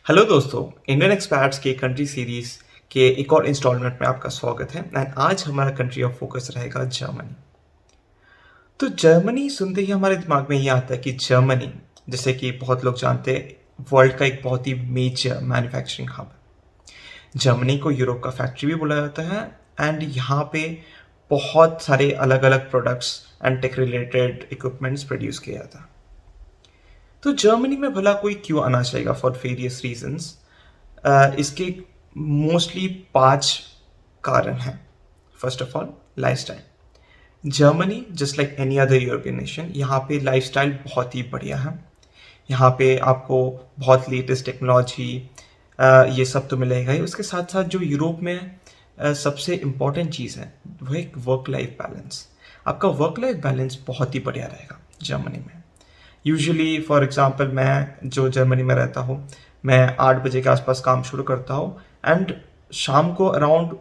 Hello दोस्तों, Indian experts के country series के एक और इंस्टॉलमेंट में आपका स्वागत है एंड आज हमारा कंट्री ऑफ फोकस रहेगा जर्मनी। तो जर्मनी सुनते ही हमारे दिमाग में ये आता है कि जर्मनी, जैसे कि बहुत लोग जानते हैं, वर्ल्ड का एक बहुत ही मेजर मैन्युफैक्चरिंग हब है। जर्मनी को यूरोप का फैक्ट्री भी बोला जाता है एंड यहाँ पे बहुत सारे अलग अलग products and tech related equipments produce किया जाता है। तो जर्मनी में भला कोई क्यों आना चाहेगा फॉर वेरियस रीजंस। इसके मोस्टली 5 कारण हैं। First of all, lifestyle. Germany just like any other European nation, यहाँ पे लाइफस्टाइल बहुत ही बढ़िया है। यहाँ पे आपको बहुत लेटेस्ट टेक्नोलॉजी ये सब तो मिलेगा ही। उसके साथ साथ जो यूरोप में सबसे इम्पॉर्टेंट चीज़ है वो एक वर्क लाइफ बैलेंस। आपका वर्क लाइफ बैलेंस बहुत ही बढ़िया रहेगा जर्मनी में। यूजुअली फॉर एग्जांपल, मैं जो जर्मनी में रहता हूँ, मैं 8 बजे के आसपास काम शुरू करता हूँ एंड शाम को अराउंड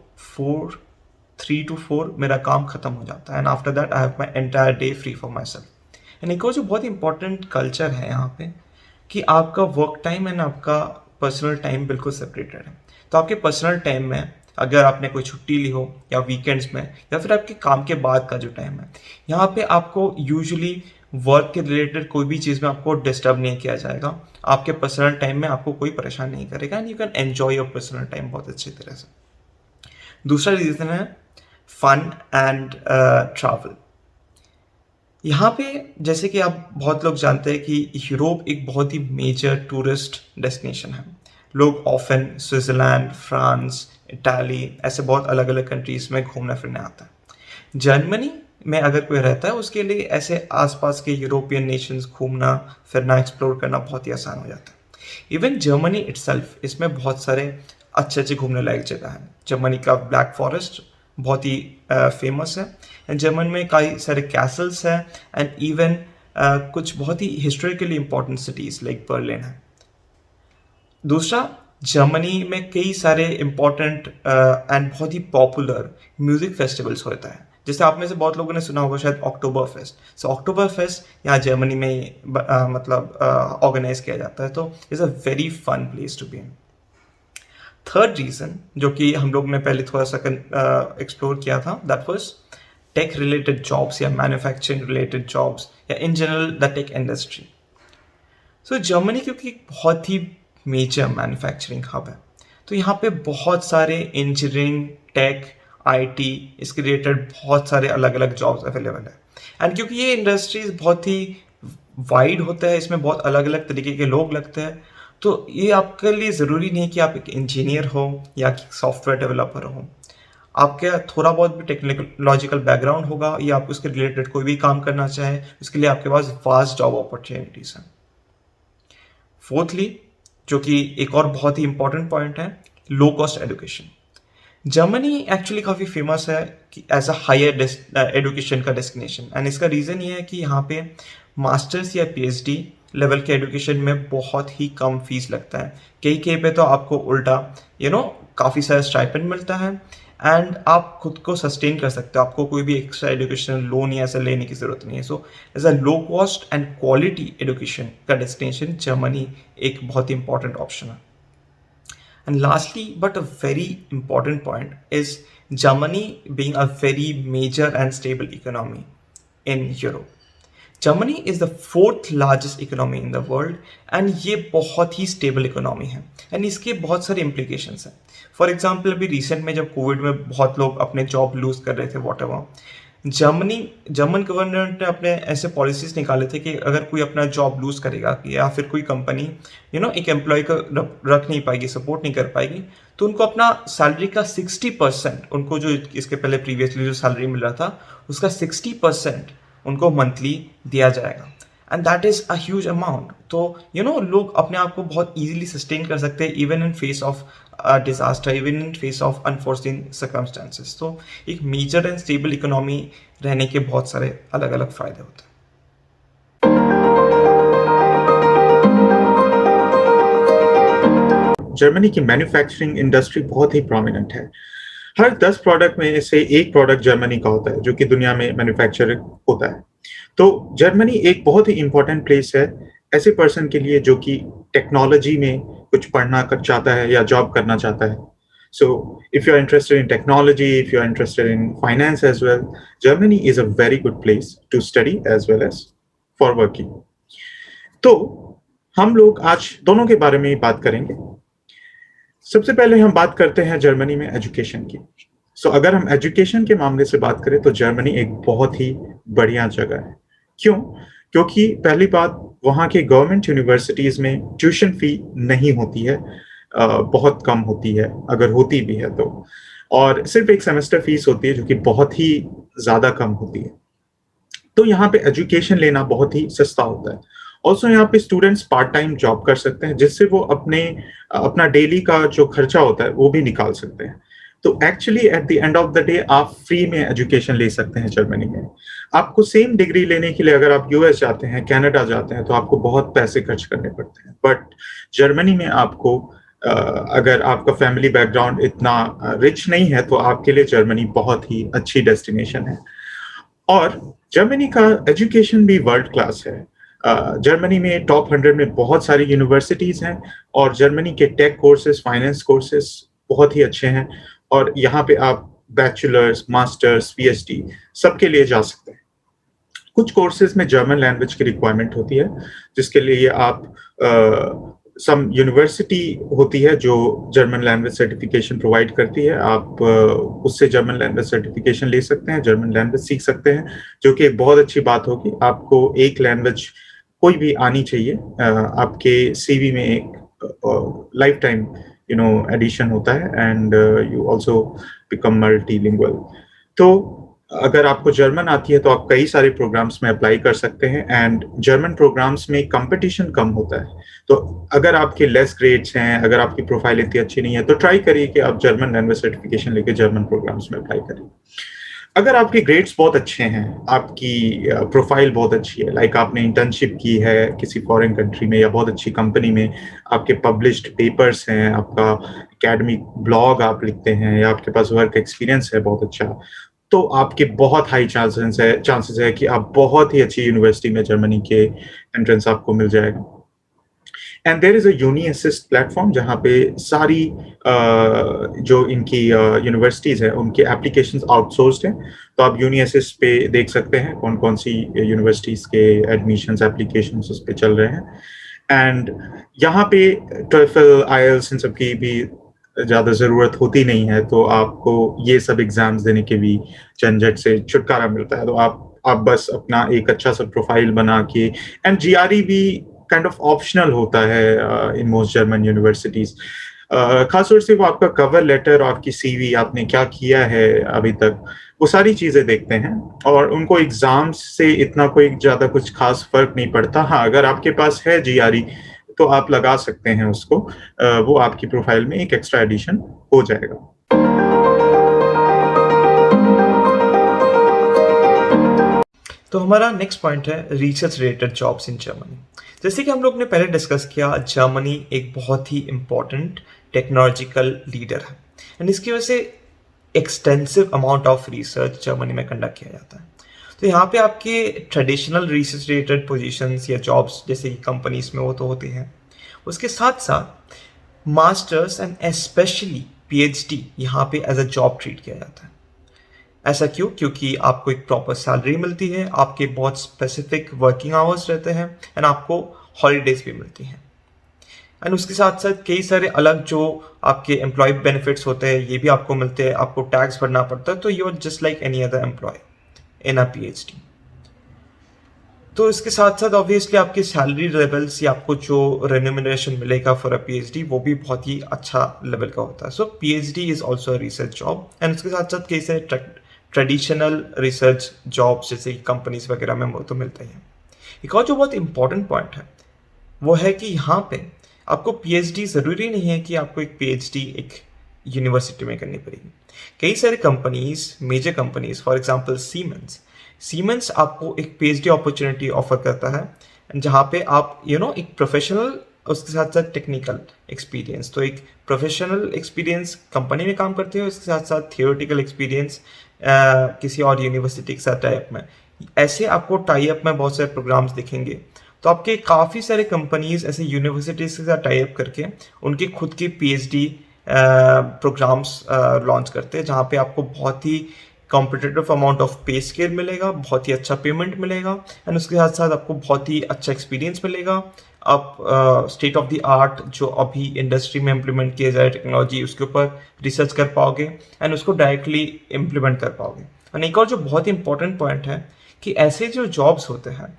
3 to 4 मेरा काम खत्म हो जाता है and after that I have my entire day free for my self. And एक और जो बहुत इंपॉर्टेंट कल्चर है यहाँ पे कि आपका वर्क टाइम एंड आपका पर्सनल टाइम बिल्कुल सेपरेटेड है। तो आपके पर्सनल टाइम में अगर आपने कोई छुट्टी ली हो या वीकेंड्स में या फिर आपके काम के बाद का जो टाइम है, यहाँ पे आपको यूजुअली वर्क के रिलेटेड कोई भी चीज़ में आपको डिस्टर्ब नहीं किया जाएगा। आपके पर्सनल टाइम में आपको कोई परेशान नहीं करेगा and you can enjoy your personal time बहुत अच्छी तरह से। दूसरा रीज़न है फन एंड ट्रैवल। यहाँ पे जैसे कि आप बहुत लोग जानते हैं कि यूरोप एक बहुत ही मेजर टूरिस्ट डेस्टिनेशन है। लोग ऑफन स्विट्ज़रलैंड, फ्रांस, इटाली, ऐसे बहुत अलग अलग कंट्रीज़ में घूमने फिरने आता है। जर्मनी में अगर कोई रहता है उसके लिए ऐसे आसपास के यूरोपियन नेशंस घूमना फिरना एक्सप्लोर करना बहुत ही आसान हो जाता है। इवन जर्मनी इटसेल्फ, इसमें बहुत सारे अच्छे अच्छे घूमने लायक जगह हैं। जर्मनी का ब्लैक फॉरेस्ट बहुत ही फेमस है एंड जर्मन में कई सारे कैसल्स हैं एंड इवन कुछ बहुत ही historically important cities like Berlin है। दूसरा, जर्मनी में कई सारे इम्पोर्टेंट एंड बहुत ही पॉपुलर म्यूज़िक फेस्टिवल्स होता है। जैसे आप में से बहुत लोगों ने सुना होगा शायद October fest. So October fest यहाँ जर्मनी में मतलब ऑर्गेनाइज किया जाता है। तो it's a very fun place to be in. Third reason जो कि हम लोग ने पहले थोड़ा सा एक्सप्लोर किया था, that was tech related jobs या मैन्युफैक्चरिंग रिलेटेड जॉब्स या in general the tech industry. So Germany क्योंकि एक बहुत ही मेजर मैन्युफैक्चरिंग हब है, तो यहाँ पे बहुत सारे इंजीनियरिंग, टेक, आईटी, इसके रिलेटेड बहुत सारे अलग अलग जॉब्स अवेलेबल है। एंड क्योंकि ये इंडस्ट्रीज बहुत ही वाइड होता है, इसमें बहुत अलग अलग तरीके के लोग लगते हैं, तो ये आपके लिए ज़रूरी नहीं कि आप एक इंजीनियर हो या सॉफ्टवेयर डेवलपर हो। आपके थोड़ा बहुत भी टेक्नोलॉजिकल बैकग्राउंड होगा या आप उसके रिलेटेड कोई भी काम करना चाहें, उसके लिए आपके पास वास्ट जॉब अपॉर्चुनिटीज़ हैं। फोर्थली, जो कि एक और बहुत ही इंपॉर्टेंट पॉइंट है, low cost education. Germany actually काफ़ी फेमस है कि एज अ हायर एजुकेशन का डेस्टिनेशन एंड इसका रीज़न ये है कि यहाँ पे मास्टर्स या पीएचडी लेवल के एजुकेशन में बहुत ही कम फीस लगता है। कई कई पे तो आपको उल्टा काफ़ी सारा स्टाइपेंड मिलता है एंड आप खुद को सस्टेन कर सकते हो। आपको कोई भी एक्स्ट्रा एजुकेशन लोन या ऐसा लेने की ज़रूरत नहीं है। So as a low cost and quality education का डेस्टिनेशन जर्मनी एक बहुत ही इंपॉर्टेंट ऑप्शन है। And lastly, but a very important point, is Germany being a very major and stable economy in Europe. Germany is the 4th largest economy in the world and ये बहुत ही stable economy है and इसके बहुत सारे implications हैं। For example, अभी recent में जब कोविड में बहुत लोग अपने जॉब लूज कर रहे थे whatever, जर्मन गवर्नमेंट ने अपने ऐसे पॉलिसीज निकाले थे कि अगर कोई अपना जॉब लूज करेगा या फिर कोई कंपनी एक एम्प्लॉय को रख नहीं पाएगी, सपोर्ट नहीं कर पाएगी, तो उनको अपना सैलरी का 60%, उनको जो इसके पहले प्रीवियसली जो सैलरी मिल रहा था उसका 60% उनको मंथली दिया जाएगा and that is a huge amount. तो लोग अपने आप को बहुत ईजिली सस्टेन कर सकते हैं even in face of disaster, even in face of unforeseen circumstances. तो एक मेजर एंड स्टेबल इकोनॉमी रहने के बहुत सारे अलग अलग फायदे होते हैं। जर्मनी की मैन्युफैक्चरिंग इंडस्ट्री बहुत ही प्रोमिनेंट है। हर 10 प्रोडक्ट में से एक प्रोडक्ट जर्मनी का होता है जो कि दुनिया में मैन्युफैक्चर होता है। तो जर्मनी एक बहुत ही इंपॉर्टेंट प्लेस है ऐसे पर्सन के लिए जो कि टेक्नोलॉजी में कुछ पढ़ना चाहता है या जॉब करना चाहता है. So if you're interested in technology, if you're interested in finance as well, Germany is a very good place to study as well as for working. तो हम लोग आज दोनों के बारे में ही बात करेंगे. सबसे पहले हम बात करते हैं जर्मनी में एजुकेशन की. सो अगर हम एजुकेशन के मामले से बात करें तो जर्मनी एक बहुत ही बढ़िया जगह है. क्यों? क्योंकि पहली बात, वहाँ के गवर्नमेंट यूनिवर्सिटीज में ट्यूशन फी नहीं होती है, बहुत कम होती है अगर होती भी है तो, और सिर्फ एक सेमेस्टर फीस होती है जो कि बहुत ही ज़्यादा कम होती है. तो यहाँ पे एजुकेशन लेना बहुत ही सस्ता होता है. ऑल्सो यहाँ पे स्टूडेंट्स पार्ट टाइम जॉब कर सकते हैं जिससे वो अपना डेली का जो खर्चा होता है वो भी निकाल सकते हैं. तो actually eight the end of the day आप फ्री में एजुकेशन ले सकते हैं जर्मनी में. आपको सेम डिग्री लेने के लिए अगर आप यूएस जाते हैं, कनाडा जाते हैं, तो आपको बहुत पैसे खर्च करने पड़ते हैं. बट जर्मनी में आपको अगर आपका फैमिली बैकग्राउंड इतना रिच नहीं है तो आपके लिए जर्मनी बहुत ही अच्छी डेस्टिनेशन है. और जर्मनी का एजुकेशन भी वर्ल्ड क्लास है. जर्मनी में टॉप 100 में बहुत सारी यूनिवर्सिटीज हैं और जर्मनी के टेक कोर्सेज, फाइनेंस कोर्सेज बहुत ही अच्छे हैं. और यहाँ पे आप बैचलर्स, मास्टर्स, पीएचडी सबके लिए जा सकते हैं. कुछ कोर्सेज में जर्मन लैंग्वेज की रिक्वायरमेंट होती है जिसके लिए आप सम यूनिवर्सिटी होती है जो जर्मन लैंग्वेज सर्टिफिकेशन प्रोवाइड करती है. आप उससे जर्मन लैंग्वेज सर्टिफिकेशन ले सकते हैं, जर्मन लैंग्वेज सीख सकते हैं, जो कि एक बहुत अच्छी बात होगी. आपको एक लैंग्वेज कोई भी आनी चाहिए. आपके सीवी में एक लाइफ टाइम एडिशन होता है and you also become multilingual. तो अगर आपको जर्मन आती है तो आप कई सारे प्रोग्राम्स में अप्लाई कर सकते हैं एंड जर्मन प्रोग्राम्स में कंपटीशन कम होता है. तो अगर आपके लेस ग्रेड्स हैं, अगर आपकी प्रोफाइल इतनी अच्छी नहीं है तो ट्राई करिए कि आप जर्मन लैंग्वेज सर्टिफिकेशन लेके जर्मन प्रोग्राम्स में अप्लाई करिए. अगर आपके ग्रेड्स बहुत अच्छे हैं, आपकी प्रोफाइल बहुत अच्छी है, लाइक आपने इंटर्नशिप की है किसी फॉरेन कंट्री में या बहुत अच्छी कंपनी में, आपके पब्लिश्ड पेपर्स हैं, आपका एकेडमिक ब्लॉग आप लिखते हैं या आपके पास वर्क एक्सपीरियंस है बहुत अच्छा, तो आपके बहुत हाई चांसेस है कि आप बहुत ही अच्छी यूनिवर्सिटी में जर्मनी के एंट्रेंस आपको मिल जाएगा. And there is a uni assist platform जहाँ पे सारी जो इनकी यूनिवर्सिटीज़ हैं उनके एप्लीकेशंस आउटसोर्स्ड हैं. तो आप यूनी असिस्ट पे देख सकते हैं कौन कौन सी यूनिवर्सिटीज़ के एडमिशन्स एप्लीकेशंस उस पे चल रहे हैं. एंड यहाँ पे टॉफल, आईएलटीएस इन सब की भी ज़्यादा ज़रूरत होती नहीं है, तो आपको ये सब एग्जाम्स देने के भी झंझट से छुटकारा मिलता है. तो आप बस अपना एक अच्छा सा प्रोफाइल बना के, एंड जीआरई भी काइंड ऑफ ऑप्शनल होता है इन मोस्ट जर्मन यूनिवर्सिटीज. खासतौर से वो आपका कवर लेटर और आपकी सीवी, आपने क्या किया है अभी तक, वो सारी चीज़ें देखते हैं और उनको एग्जाम्स से इतना कोई ज़्यादा कुछ खास फर्क नहीं पड़ता. हाँ, अगर आपके पास है जीआरई तो आप लगा सकते हैं उसको, वो आपकी प्रोफाइल में एक एक्स्ट्रा एडिशन हो जाएगा. तो हमारा नेक्स्ट पॉइंट है research related jobs in Germany. जैसे कि हम लोग ने पहले डिस्कस किया, जर्मनी एक बहुत ही इम्पॉर्टेंट टेक्नोलॉजिकल लीडर है एंड इसकी वजह से extensive amount of research Germany में कंडक्ट किया जाता है. तो यहाँ पे आपके ट्रेडिशनल रिसर्च रिलेटेड पोजीशंस या जॉब्स जैसे कि कंपनीज में वो तो होते हैं, उसके साथ साथ मास्टर्स एंड स्पेशली पीएचडी यहाँ पे एज अ जॉब ट्रीट किया जाता है. ऐसा क्यों? क्योंकि आपको एक प्रॉपर सैलरी मिलती है, आपके बहुत स्पेसिफिक वर्किंग आवर्स रहते हैं एंड आपको हॉलीडेज भी मिलती हैं. एंड उसके साथ साथ कई सारे अलग जो आपके एम्प्लॉय बेनिफिट्स होते हैं ये भी आपको मिलते हैं. आपको टैक्स भरना पड़ता है, तो you are just like any other employee in a PhD. तो इसके साथ साथ ऑब्वियसली आपके सैलरी लेवल्स या आपको जो रेन्यूमरेशन मिलेगा फॉर अ पीएचडी वो भी बहुत ही अच्छा लेवल का होता है. So PhD is also a research job and उसके साथ साथ कई सारे ट्रेडिशनल रिसर्च जॉब्स जैसे कंपनीज वगैरह में वो तो मिलता ही है. एक और जो बहुत इंपॉर्टेंट पॉइंट है वो है कि यहाँ पे आपको पीएचडी ज़रूरी नहीं है कि आपको एक पीएचडी एक यूनिवर्सिटी में करनी पड़ेगी. कई सारे companies, major companies, for example Siemens आपको एक पीएचडी अपॉर्चुनिटी ऑफर करता है जहाँ पे आप एक प्रोफेशनल, उसके साथ साथ टेक्निकल एक्सपीरियंस, तो एक प्रोफेशनल एक्सपीरियंस कंपनी में काम करते हो, इसके साथ साथ थियोरेटिकल एक्सपीरियंस किसी और यूनिवर्सिटी के साथ टाई अप में. ऐसे आपको टाई अप में बहुत सारे प्रोग्राम्स दिखेंगे तो आपके काफ़ी सारे कंपनीज़ ऐसे यूनिवर्सिटीज़ के साथ टाई अप करके उनके खुद के पीएचडी प्रोग्राम्स लॉन्च करते हैं, जहाँ पे आपको बहुत ही competitive amount of pay scale मिलेगा, बहुत ही अच्छा पेमेंट मिलेगा एंड उसके साथ साथ आपको बहुत ही अच्छा एक्सपीरियंस मिलेगा। आप स्टेट ऑफ द आर्ट जो अभी इंडस्ट्री में इम्प्लीमेंट किया जाए टेक्नोलॉजी, उसके ऊपर रिसर्च कर पाओगे एंड उसको डायरेक्टली इम्प्लीमेंट कर पाओगे। और एक और जो बहुत ही इंपॉर्टेंट पॉइंट है कि ऐसे जो जॉब्स होते हैं,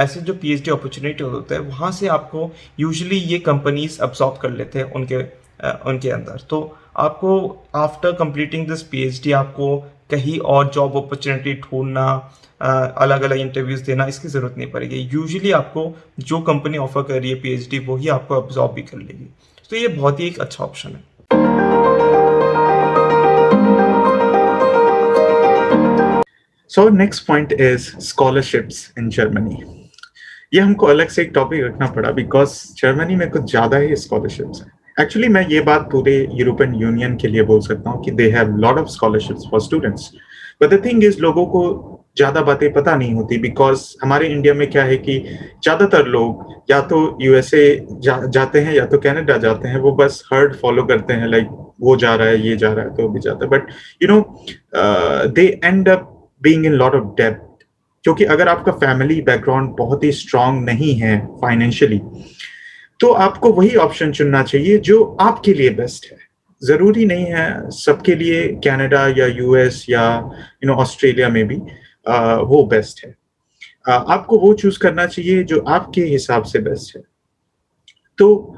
ऐसे जो पीएचडी अपॉर्चुनिटी होते हैं, वहाँ से आपको यूजुअली ये कंपनीज अब्सॉर्ब कर लेते हैं उनके अंदर। तो आपको आफ्टर कंप्लीटिंग दिस पीएचडी आपको कहीं और जॉब अपॉर्चुनिटी ढूंढना, अलग अलग इंटरव्यूज देना, इसकी ज़रूरत नहीं पड़ेगी। यूजुअली आपको जो कंपनी ऑफर कर रही है पीएचडी, वो ही आपको अब्सॉर्ब भी कर लेगी। तो ये बहुत ही एक अच्छा ऑप्शन है। So next point is scholarships in Germany. ये हमको अलग से एक टॉपिक रखना पड़ा बिकॉज जर्मनी में कुछ ज्यादा ही स्कॉलरशिप्स हैं। एक्चुअली मैं ये बात पूरे यूरोपियन यूनियन के लिए बोल सकता हूँ कि they have lot of scholarships for students, but the thing is लोगों को ज्यादा बातें पता नहीं होती बिकॉज हमारे इंडिया में क्या है कि ज्यादातर लोग या तो यूएसए जाते हैं या तो कनाडा जाते हैं, वो बस हर्ड फॉलो करते हैं, लाइक वो जा रहा है, ये जा रहा है, तो भी जाता है, but you know they and up being in lot of डेब्ट। क्योंकि अगर आपका फैमिली बैकग्राउंड बहुत ही स्ट्रांग नहीं है फाइनेंशियली, तो आपको वही ऑप्शन चुनना चाहिए जो आपके लिए बेस्ट है। जरूरी नहीं है सबके लिए कनाडा या यूएस या ऑस्ट्रेलिया में भी वो बेस्ट है। आपको वो चूज करना चाहिए जो आपके हिसाब से बेस्ट है। तो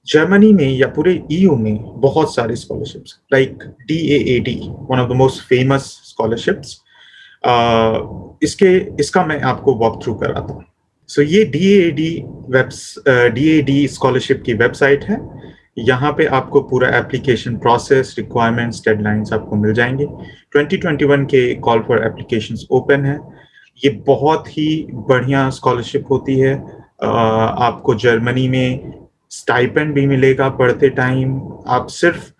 जर्मनी में या पूरे ईयू में बहुत सारे scholarships, like DAAD, one of the most famous scholarships. इसका मैं आपको वॉक थ्रू कराता हूँ। सो ये DAAD स्कॉलरशिप की वेबसाइट है। यहाँ पे आपको पूरा एप्लीकेशन प्रोसेस, रिक्वायरमेंट्स, डेडलाइंस आपको मिल जाएंगे। 2021 के कॉल फॉर एप्लीकेशंस ओपन है। ये बहुत ही बढ़िया स्कॉलरशिप होती है। आपको जर्मनी में स्टाइपेंड भी मिलेगा पढ़ते टाइम। आप सिर्फ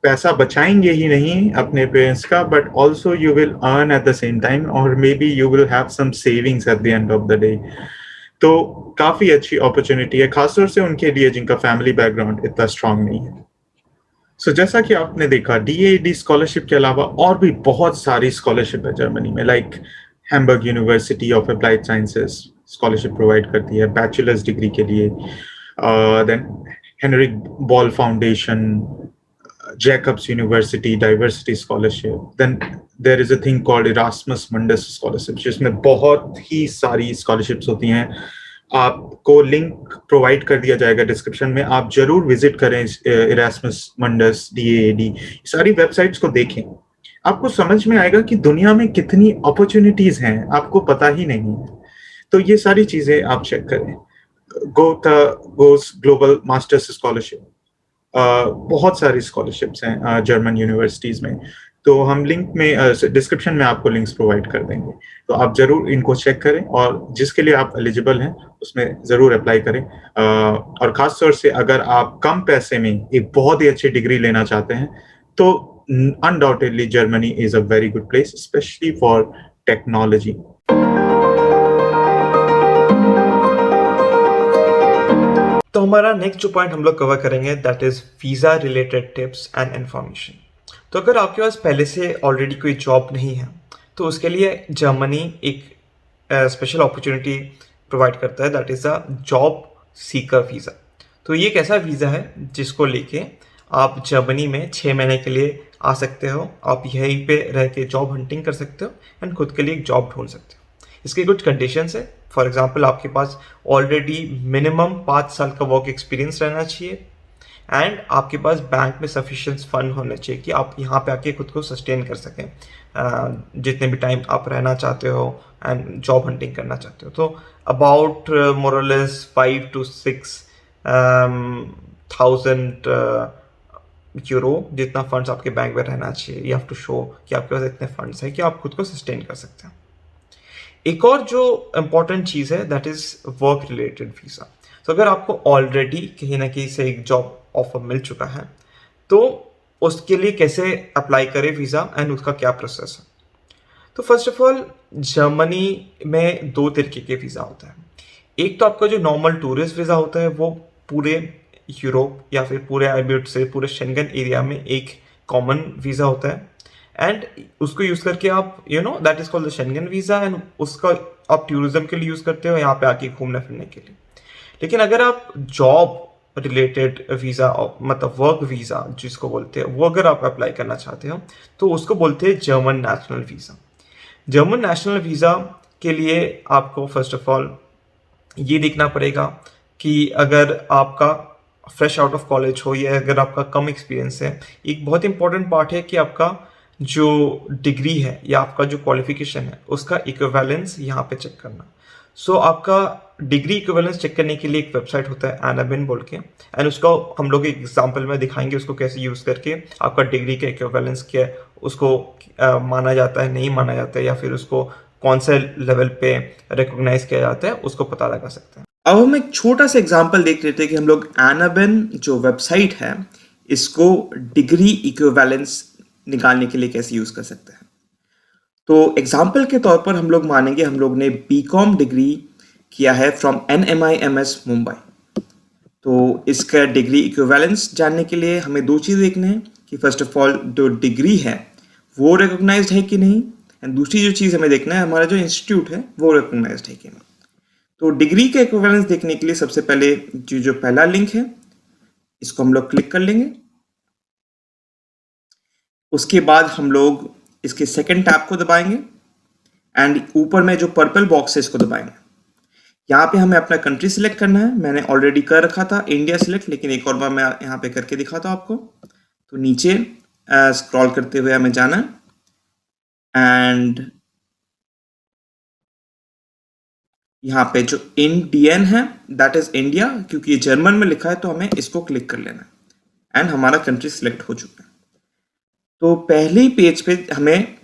पैसा बचाएंगे ही नहीं अपने पेरेंट्स का, but also you will earn at the same time, और may be you will have some savings at the end of the day. तो काफी अच्छी अपॉर्चुनिटी है, खासतौर से उनके लिए जिनका फैमिली बैकग्राउंड इतना स्ट्रांग नहीं है। सो जैसा कि आपने देखा, DAAD स्कॉलरशिप के अलावा और भी बहुत सारी स्कॉलरशिप है जर्मनी में, like Hamburg university of applied sciences scholarship provide करती है बैचलर्स डिग्री के लिए। Then Heinrich Boll foundation, Jacobs University Diversity Scholarship. Then there is a thing called Erasmus Mundus Scholarship, जिसमें बहुत ही सारी scholarships होती हैं। आपको लिंक प्रोवाइड कर दिया जाएगा डिस्क्रिप्शन में, आप जरूर विजिट करें Erasmus Mundus, DAAD, सारी वेबसाइट्स को देखें। आपको समझ में आएगा कि दुनिया में कितनी अपॉर्चुनिटीज हैं, आपको पता ही नहीं है। तो ये सारी चीजें आप चेक करें। गोस ग्लोबल मास्टर्स स्कॉलरशिप, बहुत सारी स्कॉलरशिप्स हैं जर्मन यूनिवर्सिटीज में। तो हम लिंक में डिस्क्रिप्शन में आपको लिंक्स प्रोवाइड कर देंगे, तो आप जरूर इनको चेक करें और जिसके लिए आप एलिजिबल हैं उसमें जरूर अप्लाई करें। और खास तौर से अगर आप कम पैसे में एक बहुत ही अच्छी डिग्री लेना चाहते हैं, तो undoubtedly Germany is a very good place, specially for technology. तो हमारा नेक्स्ट जो पॉइंट हम लोग कवर करेंगे, that is visa related tips and information. तो अगर आपके पास पहले से ऑलरेडी कोई जॉब नहीं है, तो उसके लिए जर्मनी एक स्पेशल अपॉर्चुनिटी प्रोवाइड करता है, that is a job seeker visa. तो ये एक ऐसा वीज़ा है जिसको लेके आप जर्मनी में 6 महीने के लिए आ सकते हो। आप यहीं पे रह के जॉब हंटिंग कर सकते हो एंड खुद के लिए एक जॉब ढूंढ सकते हो। इसके कुछ कंडीशंस है। फॉर एग्जांपल, आपके पास ऑलरेडी मिनिमम 5 साल का वर्क एक्सपीरियंस रहना चाहिए एंड आपके पास बैंक में सफिशिएंट फंड होने चाहिए कि आप यहाँ पे आके खुद को सस्टेन कर सकें जितने भी टाइम आप रहना चाहते हो एंड जॉब हंटिंग करना चाहते हो। तो अबाउट मोरलेस 5 to 6 थाउजेंड यूरो जितना फंड्स आपके बैंक में रहना चाहिए। यू हैव टू शो कि आपके पास इतने फंड्स हैं कि आप खुद को सस्टेन कर सकते हैं। एक और जो इम्पॉर्टेंट चीज़ है, that is work related visa. तो अगर आपको ऑलरेडी कहीं ना कहीं से एक जॉब ऑफर मिल चुका है, तो उसके लिए कैसे अप्लाई करें वीज़ा एंड उसका क्या प्रोसेस है। तो फर्स्ट ऑफ ऑल, जर्मनी में 2 तरीके के वीज़ा होता है। एक तो आपका जो नॉर्मल टूरिस्ट वीज़ा होता है वो पूरे यूरोप या फिर पूरे आई वुड से पूरे शेंगन एरिया में एक कॉमन वीज़ा होता है, एंड उसको यूज़ करके आप that is called the Schengen visa, and उसका आप टूरिज्म के लिए यूज़ करते हो, यहाँ पे आके घूमने फिरने के लिए। लेकिन अगर आप जॉब रिलेटेड वीज़ा, मतलब वर्क वीज़ा जिसको बोलते हैं, वो अगर आप अप्लाई करना चाहते हो तो उसको बोलते हैं German national visa. German national visa के लिए आपको फर्स्ट ऑफ ऑल ये देखना पड़ेगा कि अगर आपका फ्रेश आउट ऑफ कॉलेज हो या अगर आपका कम एक्सपीरियंस है, एक बहुत इंपॉर्टेंट पार्ट है कि आपका जो डिग्री है या आपका जो क्वालिफिकेशन है उसका इक्विवेलेंस यहाँ पे चेक करना। सो आपका डिग्री इक्विवेलेंस चेक करने के लिए एक वेबसाइट होता है एनाबिन बोल के, एंड उसका हम लोग एक एग्जांपल में दिखाएंगे उसको कैसे यूज़ करके आपका डिग्री का इक्विवेलेंस क्या है, उसको माना जाता है, नहीं माना जाता है, या फिर उसको कौन से लेवल पे रिकॉग्नाइज किया जाता है, उसको पता लगा सकते हैं। अब हम एक छोटा सा एग्जांपल देख लेते हैं कि हम लोग एनाबिन जो वेबसाइट है इसको डिग्री इक्विवेलेंस निकालने के लिए कैसे यूज़ कर सकते हैं। तो एग्जाम्पल के तौर पर हम लोग मानेंगे हम लोग ने बीकॉम डिग्री किया है फ्रॉम NMIMS मुंबई। तो इसका डिग्री इक्विवेलेंस जानने के लिए हमें दो चीज़ देखने हैं कि फर्स्ट ऑफ ऑल जो डिग्री है वो रिकॉग्नाइज्ड है कि नहीं, एंड दूसरी जो चीज़ हमें देखना है हमारा जो इंस्टीट्यूट है वो रिकॉग्नाइज्ड है कि नहीं। तो डिग्री का इक्विवेलेंस देखने के लिए सबसे पहले जो पहला लिंक है इसको हम लोग क्लिक कर लेंगे। उसके बाद हम लोग इसके सेकंड टैब को दबाएंगे एंड ऊपर में जो पर्पल बॉक्स है इसको दबाएंगे। यहाँ पे हमें अपना कंट्री सिलेक्ट करना है, मैंने ऑलरेडी कर रखा था इंडिया सिलेक्ट, लेकिन एक और बार मैं यहाँ पे करके दिखाता हूँ आपको। तो नीचे स्क्रॉल करते हुए हमें जाना एंड यहाँ पे जो इंडियन है दैट इज इंडिया, क्योंकि ये जर्मन में लिखा है तो हमें इसको क्लिक कर लेना है एंड हमारा कंट्री सिलेक्ट हो चुका है। तो पहले ही पेज पे हमें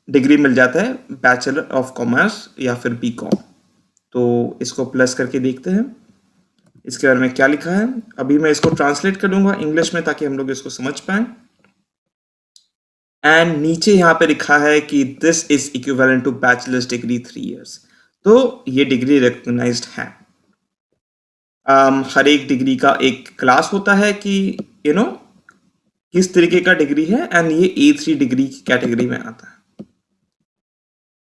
डिग्री मिल जाता है बैचलर ऑफ कॉमर्स या फिर बीकॉम। तो इसको प्लस करके देखते हैं इसके बारे में क्या लिखा है। अभी मैं इसको ट्रांसलेट कर दूंगा इंग्लिश में ताकि हम लोग इसको समझ पाए। एंड नीचे यहाँ पे लिखा है कि this is equivalent to bachelors degree 3 years. तो ये डिग्री रिकॉग्नाइज्ड है। हर एक डिग्री का एक क्लास होता है कि किस तरीके का डिग्री है, एंड ये A3 डिग्री की कैटेगरी में आता है।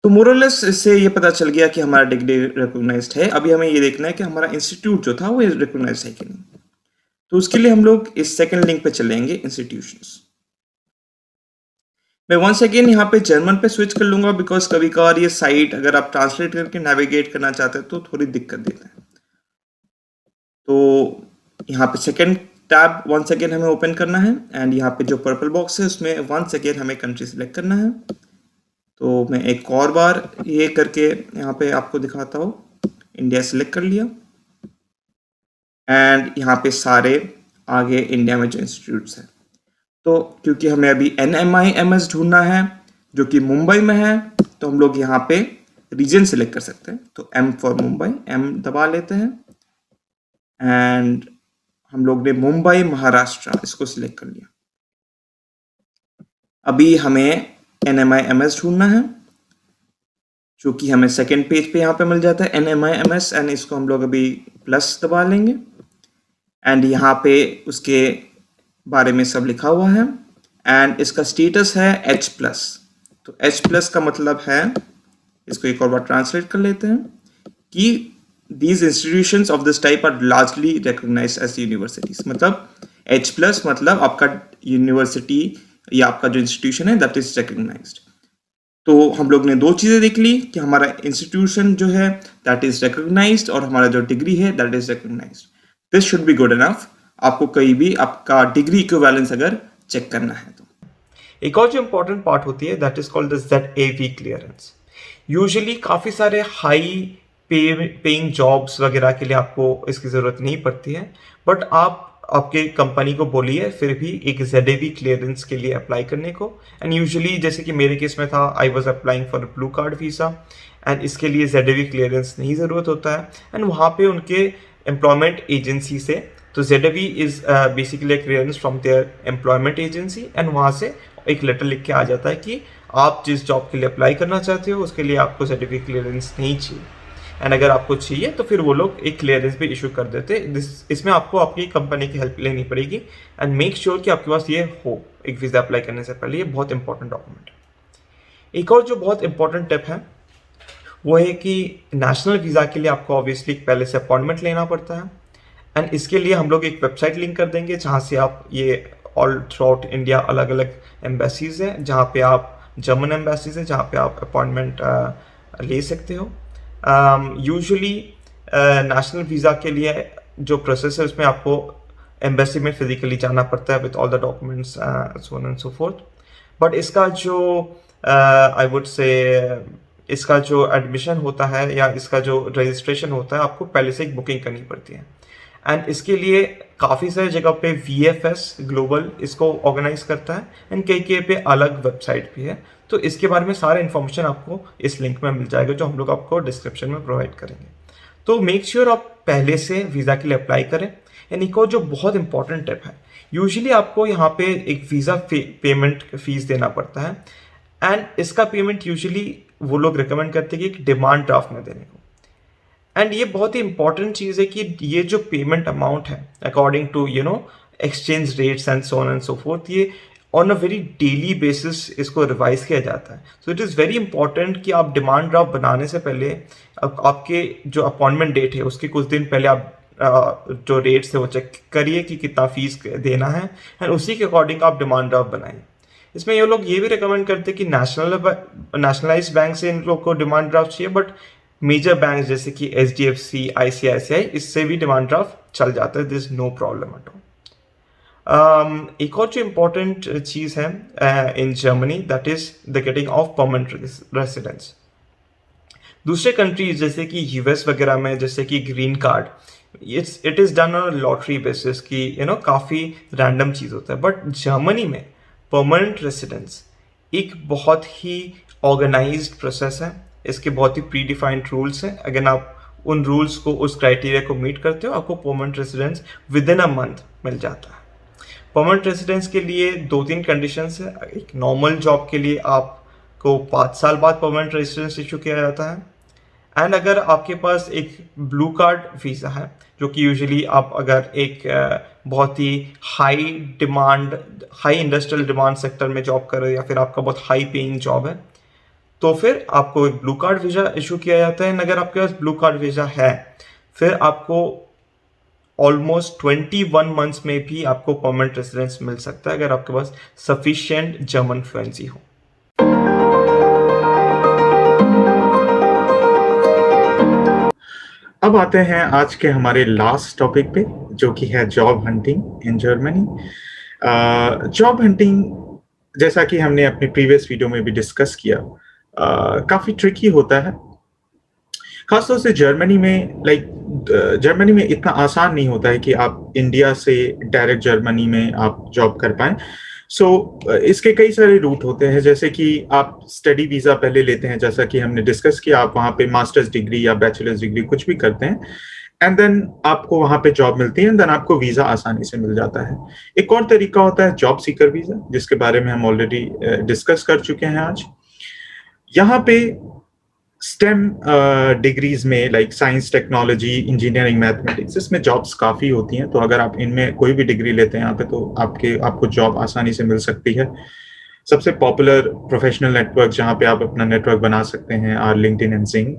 तो मोरलेस इससे ये पता चल गया कि हमारा डिग्री रिकॉग्नाइज्ड है। अभी हमें ये देखना है कि हमारा इंस्टीट्यूट जो था वो रिकॉग्नाइज्ड है कि नहीं। तो उसके लिए हम लोग इस सेकंड लिंक पे चलेंगे इंस्टीट्यूशंस। मैं वंस अगेन यहाँ पे जर्मन पे स्विच कर लूंगा बिकॉज कभी कभार ये साइट अगर आप ट्रांसलेट करके नेविगेट करना चाहते हैं तो थोड़ी दिक्कत देता है। तो यहाँ पे सेकंड टैब वंस अगेन हमें ओपन करना है एंड यहाँ पे जो पर्पल बॉक्स है उसमें वंस अगेन हमें कंट्री सिलेक्ट करना है। तो मैं एक और बार ये करके यहाँ पे आपको दिखाता हूँ। इंडिया सिलेक्ट कर लिया एंड यहाँ पे सारे आगे इंडिया में जो इंस्टीट्यूट्स हैं। तो क्योंकि हमें अभी NMIMS ढूंढना है जो कि मुंबई में है, तो हम लोग यहाँ पे रीजन सिलेक्ट कर सकते हैं। तो M फॉर मुंबई, M दबा लेते हैं एंड हम लोग ने मुंबई महाराष्ट्र इसको सिलेक्ट कर लिया। अभी हमें NMIMS ढूंढना है जो कि हमें सेकेंड पेज पे यहाँ पे मिल जाता है NMIMS, एंड इसको हम लोग अभी प्लस दबा लेंगे एंड यहाँ पे उसके बारे में सब लिखा हुआ है एंड इसका स्टेटस है H+। तो H+ का मतलब है, इसको एक और बार ट्रांसलेट कर लेते हैं कि these institutions of this type are largely recognized as universities। मतलब H+ मतलब आपका यूनिवर्सिटी या आपका जो इंस्टीट्यूशन है दैट इज रिकॉग्नाइज्ड। तो हम लोग ने दो चीजें देख ली कि हमारा इंस्टीट्यूशन जो है दैट इज रिकॉग्नाइज्ड और हमारा जो डिग्री है that is recognised. This should be good enough आपको कहीं भी आपका डिग्री इक्विवेलेंस अगर चेक करना है तो। एक और जो इम्पोर्टेंट पार्ट होती है that is called the ZAV clearance. Usually काफ़ी सारे हाई पेइंग जॉब्स वगैरह के लिए आपको इसकी ज़रूरत नहीं पड़ती है, बट आप आपके कंपनी को बोलिए फिर भी एक ZAV क्लियरेंस के लिए अप्लाई करने को। एंड यूजुअली जैसे कि मेरे केस में था, I was applying for blue card visa and इसके लिए ZAV क्लियरेंस नहीं ज़रूरत होता है। एंड वहाँ पे उनके एम्प्लॉयमेंट एजेंसी से, तो ZAV is basically clearance from there employment agency, and वहाँ से एक लेटर लिख के आ जाता है कि आप जिस जॉब के लिए अप्लाई करना चाहते हो उसके लिए आपको ZAV क्लियरेंस नहीं चाहिए। एंड अगर आपको चाहिए तो फिर वो लोग एक क्लियरेंस भी इशू कर देते। इसमें आपको आपकी कंपनी की हेल्प लेनी पड़ेगी एंड मेक श्योर कि आपके पास ये हो एक वीज़ा अप्लाई करने से पहले। ये बहुत इंपॉर्टेंट डॉक्यूमेंट है। एक और जो बहुत इंपॉर्टेंट टिप है वो है कि नेशनल वीज़ा के लिए आपको ऑब्वियसली पहले से अपॉइंटमेंट लेना पड़ता है एंड इसके लिए हम लोग एक वेबसाइट लिंक कर देंगे जहाँ से आप ये ऑल थ्रू आउट इंडिया अलग अलग एम्बेसीज हैं जहाँ पे आप जर्मन एम्बेसीज है जहाँ पे आप अपॉइंटमेंट ले सकते हो। यूजुअली नेशनल वीज़ा के लिए जो प्रोसेस है उसमें आपको एम्बेसी में फिजिकली जाना पड़ता है with all the documents so on and so fourth. But इसका जो आई वुड से इसका जो एडमिशन होता है या इसका जो रजिस्ट्रेशन होता है आपको पहले से एक बुकिंग करनी पड़ती है एंड इसके लिए काफ़ी सारी जगह पे VFS ग्लोबल इसको ऑर्गेनाइज करता है एंड कई कई पे अलग वेबसाइट भी है। तो इसके बारे में सारा इन्फॉर्मेशन आपको इस लिंक में मिल जाएगा जो हम लोग आपको डिस्क्रिप्शन में प्रोवाइड करेंगे। तो मेक श्योर आप पहले से वीज़ा के लिए अप्लाई करें। एंड एक और जो बहुत इंपॉर्टेंट टिप है, यूजुअली आपको यहाँ पे एक वीज़ा पेमेंट फीस देना पड़ता है एंड इसका पेमेंट यूजुअली वो लोग रिकमेंड करते हैं कि एक डिमांड ड्राफ्ट में देने को। एंड ये बहुत ही इंपॉर्टेंट चीज़ है कि ये जो पेमेंट अमाउंट है according to exchange rates and so on and so forth, ये on a very daily basis इसको रिवाइज किया जाता है। So it is very important कि आप डिमांड ड्राफ्ट बनाने से पहले आपके जो अपॉइंटमेंट डेट है उसके कुछ दिन पहले आप जो रेट्स है वो चेक करिए कि कितना फीस देना है एंड उसी के अकॉर्डिंग आप डिमांड ड्राफ्ट बनाएं। इसमें ये लोग ये भी रिकमेंड करते हैं कि नेशनलाइज बैंक से इन लोग को डिमांड ड्राफ्ट चाहिए, बट मेजर बैंक जैसे कि HDFC, ICICI इससे भी डिमांड ड्राफ्ट चल जाता है। This no problem at all. एक और जो इम्पोर्टेंट चीज़ है in Germany that is the getting of permanent residence. दूसरे कंट्रीज जैसे कि US वगैरह में जैसे कि green card it is done on lottery basis की काफ़ी रैंडम चीज़ होता है, बट जर्मनी में परमानेंट रेसिडेंस एक बहुत ही ऑर्गेनाइज्ड प्रोसेस है। इसके बहुत ही प्री डिफाइंड रूल्स हैं। अगर आप उन रूल्स को उस क्राइटेरिया को मीट करते हो आपको permanent residence within a month मिल जाता है। परमानेंट रेसिडेंस के लिए 2-3 कंडीशंस है। एक नॉर्मल जॉब के लिए आपको 5 साल बाद परमानेंट रेसिडेंस इशू किया जाता है एंड अगर आपके पास एक ब्लू कार्ड वीज़ा है जो कि यूजुअली आप अगर एक बहुत ही हाई इंडस्ट्रियल डिमांड सेक्टर में जॉब कर रहे हो या फिर आपका बहुत हाई पेइंग जॉब है तो फिर आपको एक ब्लू कार्ड वीज़ा इशू किया जाता है। अगर आपके पास ब्लू कार्ड वीज़ा है फिर आपको ऑलमोस्ट 21 मंथ्स में भी आपको परमानेंट रेसिडेंस मिल सकता है अगर आपके पास सफिशिएंट जर्मन फ्लुएंसी हो। अब आते हैं आज के हमारे लास्ट टॉपिक पे जो कि है job hunting in Germany. Job hunting जैसा कि हमने अपने प्रीवियस वीडियो में भी डिस्कस किया काफ़ी ट्रिकी होता है, खासतौर से जर्मनी में। जर्मनी में इतना आसान नहीं होता है कि आप इंडिया से डायरेक्ट जर्मनी में आप जॉब कर पाएं। इसके कई सारे रूट होते हैं, जैसे कि आप स्टडी वीज़ा पहले लेते हैं, जैसा कि हमने डिस्कस किया। आप वहाँ पे मास्टर्स डिग्री या बैचलर्स डिग्री कुछ भी करते हैं एंड देन आपको वहाँ पे जॉब मिलती है एंड देन आपको वीज़ा आसानी से मिल जाता है। एक और तरीका होता है जॉब सीकर वीज़ा, जिसके बारे में हम ऑलरेडी डिस्कस कर चुके हैं आज। यहाँ पे स्टेम डिग्रीज में like science, technology, engineering, mathematics, इसमें जॉब्स काफ़ी होती हैं। तो अगर आप इनमें कोई भी डिग्री लेते हैं यहाँ पे तो आपको जॉब आसानी से मिल सकती है। सबसे पॉपुलर प्रोफेशनल नेटवर्क जहाँ पे आप अपना नेटवर्क बना सकते हैं or LinkedIn and Xing.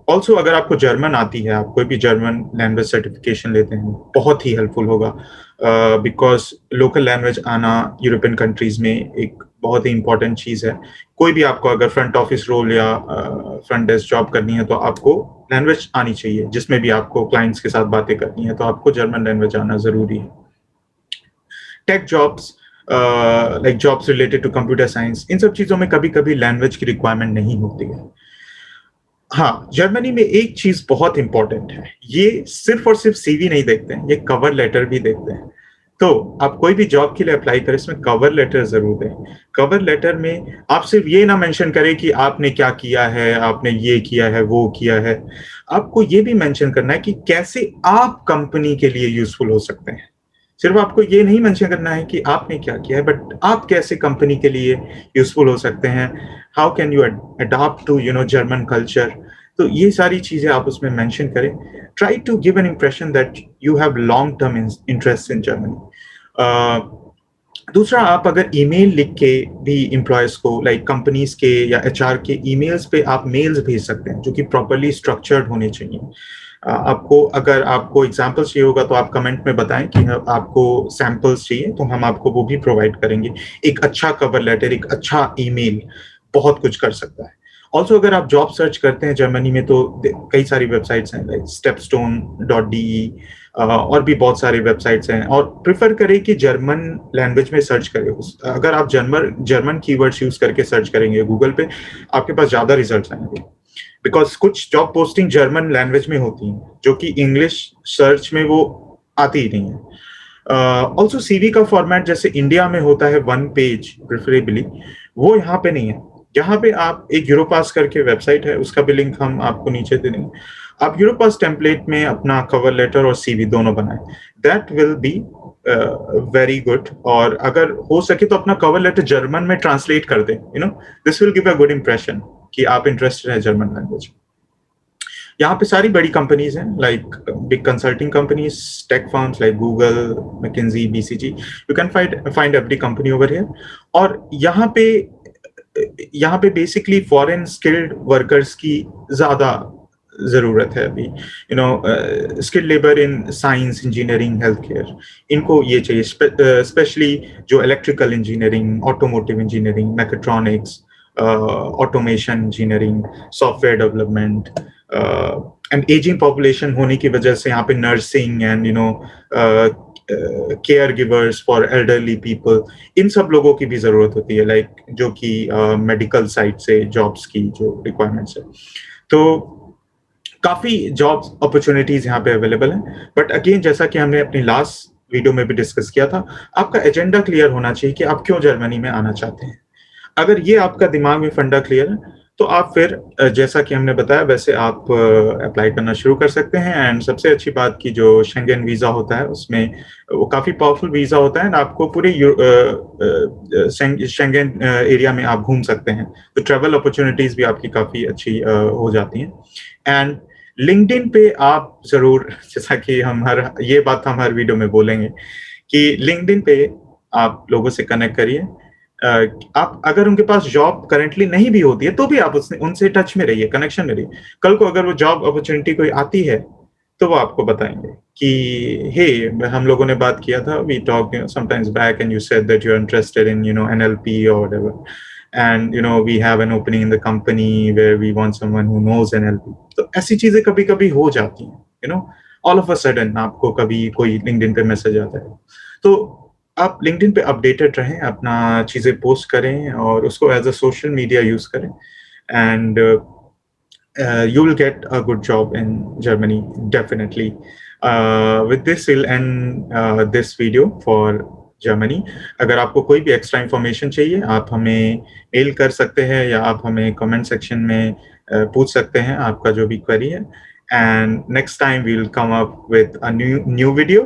Also अगर आपको जर्मन आती है, आप कोई भी जर्मन लैंग्वेज सर्टिफिकेशन लेते हैं, बहुत ही हेल्पफुल होगा बिकॉज लोकल लैंग्वेज आना यूरोपियन कंट्रीज में एक बहुत ही इंपॉर्टेंट चीज़ है। कोई भी आपको अगर फ्रंट ऑफिस रोल या फ्रंट डेस्क जॉब करनी है तो आपको लैंग्वेज आनी चाहिए। जिसमें भी आपको क्लाइंट्स के साथ बातें करनी है तो आपको जर्मन लैंग्वेज आना ज़रूरी है। Tech jobs like jobs related to computer science, इन सब चीज़ों में कभी कभी लैंग्वेज की रिक्वायरमेंट नहीं होती है। हाँ, जर्मनी में एक चीज बहुत इंपॉर्टेंट है, ये सिर्फ और सिर्फ सीवी नहीं देखते हैं, ये कवर लेटर भी देखते हैं। तो आप कोई भी जॉब के लिए अप्लाई करें इसमें कवर लेटर जरूर दें। कवर लेटर में आप सिर्फ ये ना मेंशन करें कि आपने क्या किया है, आपने ये किया है, वो किया है। आपको ये भी मेंशन करना है कि कैसे आप कंपनी के लिए यूजफुल हो सकते हैं। सिर्फ आपको ये नहीं मेंशन करना है कि आपने क्या किया है, बट आप कैसे कंपनी के लिए यूजफुल हो सकते हैं। How can you adopt to German culture. तो ये सारी चीज़ें आप उसमें मेंशन करें। Try to give an impression that you have long term interest in Germany. दूसरा, आप अगर ईमेल लिख के भी एम्प्लॉयज़ को, लाइक कंपनीज़ के या एचआर के ईमेल्स पे आप मेल्स भेज सकते हैं, जो कि प्रॉपर्ली स्ट्रक्चर्ड होने चाहिए। आपको अगर आपको एग्ज़ाम्पल्स चाहिए होगा तो आप कमेंट में बताएँ कि आपको सैंपल्स चाहिए, तो हम आपको वो भी प्रोवाइड करेंगे। एक अच्छा कवर लेटर, एक अच्छा ईमेल बहुत कुछ कर सकता है। ऑल्सो अगर आप जॉब सर्च करते हैं जर्मनी में, तो कई सारी वेबसाइट्स हैं, लाइक stepstone.de, और भी बहुत सारी वेबसाइट्स हैं, और प्रेफर करें कि जर्मन लैंग्वेज में सर्च करें। अगर आप जर्मन कीवर्ड्स यूज करके सर्च करेंगे गूगल पे, आपके पास ज्यादा रिजल्ट्स आएंगे, बिकॉज कुछ जॉब पोस्टिंग जर्मन लैंग्वेज में होती हैं जो कि इंग्लिश सर्च में वो आती ही नहीं है। ऑल्सो सीवी का फॉर्मेट जैसे इंडिया में होता है 1 पेज प्रेफरेबली, वो यहाँ पे नहीं है। यहाँ पे आप एक यूरोपास करके वेबसाइट है, उसका भी लिंक हम आपको नीचे दे देंगे। आप यूरोपास टेम्पलेट में अपना कवर लेटर और सीवी दोनों बनाएं, that will be very good. और अगर हो सके तो अपना कवर लेटर जर्मन में ट्रांसलेट कर दें, this will give a good impression कि आप इंटरेस्टेड हैं जर्मन लैंग्वेज। यहाँ पे सारी बड़ी कंपनीज हैं, like big consulting companies, tech firms like Google, McKinsey, BCG, you can find every company over here. और यहाँ पे बेसिकली फॉरेन स्किल्ड वर्कर्स की ज्यादा जरूरत है अभी, skilled labour in science, engineering, health care, इनको ये चाहिए, स्पेशली जो electrical engineering, automotive engineering, mechatronics, automation engineering, software development, and ageing population होने की वजह से यहाँ पे nursing and care givers for elderly people, इन सब लोगों की भी जरूरत होती है, लाइक जो कि मेडिकल साइड से जॉब्स की जो रिक्वायरमेंट्स है। तो काफी जॉब अपॉर्चुनिटीज यहाँ पे अवेलेबल हैं। बट अगेन, जैसा कि हमने अपनी लास्ट वीडियो में भी डिस्कस किया था, आपका एजेंडा क्लियर होना चाहिए कि आप क्यों जर्मनी में आना चाहते हैं। अगर ये आपका दिमाग में फंडा क्लियर है, तो आप फिर जैसा कि हमने बताया वैसे आप अप्लाई करना शुरू कर सकते हैं। एंड सबसे अच्छी बात की जो शेंगेन वीजा होता है, उसमें वो काफी पावरफुल वीजा होता है, आपको पूरे शेंगेन एरिया में आप घूम सकते हैं, तो ट्रैवल अपॉर्चुनिटीज भी आपकी काफी अच्छी हो जाती हैं। एंड लिंक्डइन पे आप जरूर, जैसा कि ये बात हम हर वीडियो में बोलेंगे कि लिंक्डइन पे आप लोगों से कनेक्ट करिए। आप अगर उनके पास जॉब करेंटली नहीं भी होती है तो भी आप उनसे टच में रहिए, कनेक्शन में रहिए। कल को अगर वो जॉब अपॉर्चुनिटी कोई आती है तो वो आपको बताएंगे कि हे, हम लोगों ने बात किया था, we talk sometimes back and you said that you are interested in NLP और whatever, and we have an opening in the company where we want someone who knows NLP। तो ऐसी चीजें कभी कभी हो जाती हैं, ऑल ऑफ अ सडन आपको कभी कोई लिंक्डइन पे मैसेज आता है, तो आप लिंक्डइन पे अपडेटेड रहें, अपना चीजें पोस्ट करें और उसको as a social media use करें, and you will get a good job in Germany, definitely। With this, we'll end this video for Germany। अगर आपको कोई भी एक्स्ट्रा इंफॉर्मेशन चाहिए, आप हमें मेल कर सकते हैं या आप हमें कमेंट सेक्शन में पूछ सकते हैं आपका जो भी क्वेरी है। And next time we will come up with a new video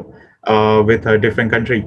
with a different country।